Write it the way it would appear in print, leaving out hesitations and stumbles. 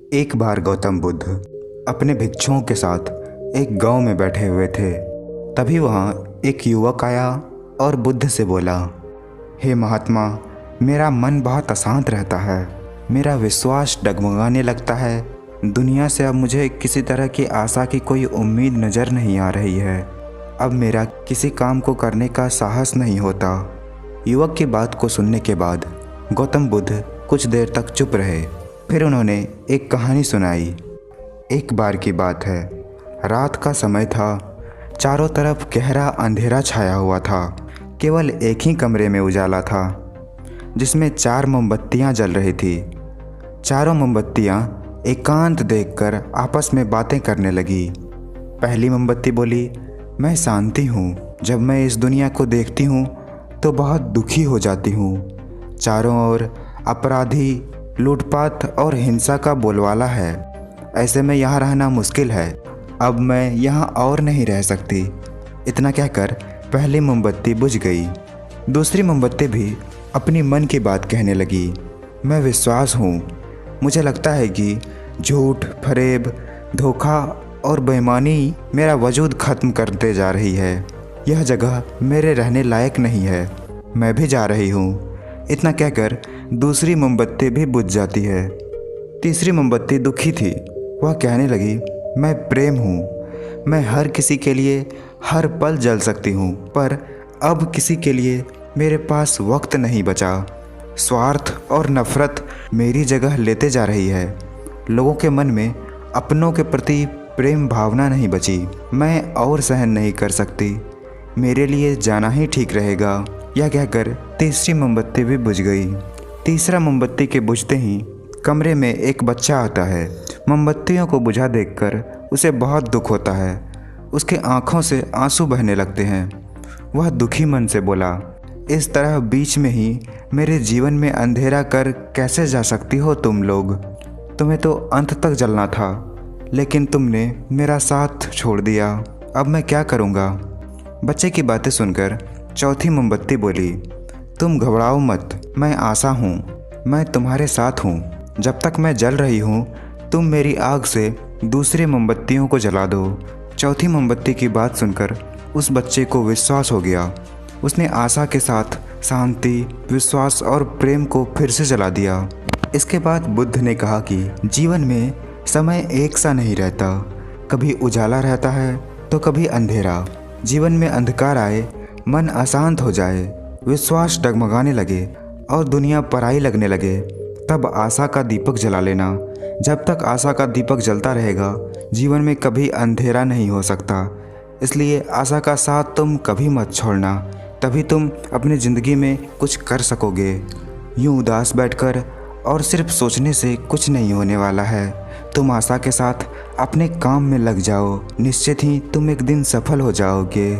एक बार गौतम बुद्ध अपने भिक्षुओं के साथ एक गांव में बैठे हुए थे। तभी वहां एक युवक आया और बुद्ध से बोला, हे महात्मा, मेरा मन बहुत अशांत रहता है। मेरा विश्वास डगमगाने लगता है। दुनिया से अब मुझे किसी तरह की आशा की कोई उम्मीद नज़र नहीं आ रही है। अब मेरा किसी काम को करने का साहस नहीं होता। युवक की बात को सुनने के बाद गौतम बुद्ध कुछ देर तक चुप रहे। फिर उन्होंने एक कहानी सुनाई। एक बार की बात है, रात का समय था। चारों तरफ गहरा अंधेरा छाया हुआ था। केवल एक ही कमरे में उजाला था, जिसमें 4 मोमबत्तियां जल रही थी। चारों मोमबत्तियां एकांत देखकर आपस में बातें करने लगी। पहली मोमबत्ती बोली, मैं शांति हूँ। जब मैं इस दुनिया को देखती हूँ तो बहुत दुखी हो जाती हूँ। चारों ओर अपराधी, लूटपाट और हिंसा का बोलबाला है। ऐसे में यहाँ रहना मुश्किल है। अब मैं यहाँ और नहीं रह सकती। इतना कहकर पहली मोमबत्ती बुझ गई। दूसरी मोमबत्ती भी अपनी मन की बात कहने लगी। मैं विश्वास हूँ। मुझे लगता है कि झूठ, फरेब, धोखा और बेईमानी मेरा वजूद ख़त्म करते जा रही है। यह जगह मेरे रहने लायक नहीं है। मैं भी जा रही हूँ। इतना कहकर दूसरी मोमबत्ती भी बुझ जाती है। तीसरी मोमबत्ती दुखी थी। वह कहने लगी, मैं प्रेम हूँ। मैं हर किसी के लिए हर पल जल सकती हूँ, पर अब किसी के लिए मेरे पास वक्त नहीं बचा। स्वार्थ और नफ़रत मेरी जगह लेते जा रही है। लोगों के मन में अपनों के प्रति प्रेम भावना नहीं बची। मैं और सहन नहीं कर सकती। मेरे लिए जाना ही ठीक रहेगा। यह कहकर तीसरी मोमबत्ती भी बुझ गई। तीसरा मोमबत्ती के बुझते ही कमरे में एक बच्चा आता है। मोमबत्तियों को बुझा देखकर उसे बहुत दुख होता है। उसके आंखों से आंसू बहने लगते हैं। वह दुखी मन से बोला, इस तरह बीच में ही मेरे जीवन में अंधेरा कर कैसे जा सकती हो तुम लोग? तुम्हें तो अंत तक जलना था, लेकिन तुमने मेरा साथ छोड़ दिया। अब मैं क्या करूँगा? बच्चे की बातें सुनकर चौथी मोमबत्ती बोली, तुम घबराओ मत। मैं आशा हूँ। मैं तुम्हारे साथ हूँ। जब तक मैं जल रही हूँ, तुम मेरी आग से दूसरी मोमबत्तियों को जला दो। चौथी मोमबत्ती की बात सुनकर उस बच्चे को विश्वास हो गया। उसने आशा के साथ शांति, विश्वास और प्रेम को फिर से जला दिया। इसके बाद बुद्ध ने कहा कि जीवन में समय एक सा नहीं रहता। कभी उजाला रहता है तो कभी अंधेरा। जीवन में अंधकार आए, मन अशांत हो जाए, विश्वास डगमगाने लगे और दुनिया पराई लगने लगे, तब आशा का दीपक जला लेना। जब तक आशा का दीपक जलता रहेगा, जीवन में कभी अंधेरा नहीं हो सकता। इसलिए आशा का साथ तुम कभी मत छोड़ना, तभी तुम अपनी ज़िंदगी में कुछ कर सकोगे। यूँ उदास बैठकर और सिर्फ सोचने से कुछ नहीं होने वाला है। तुम आशा के साथ अपने काम में लग जाओ। निश्चित ही तुम एक दिन सफल हो जाओगे।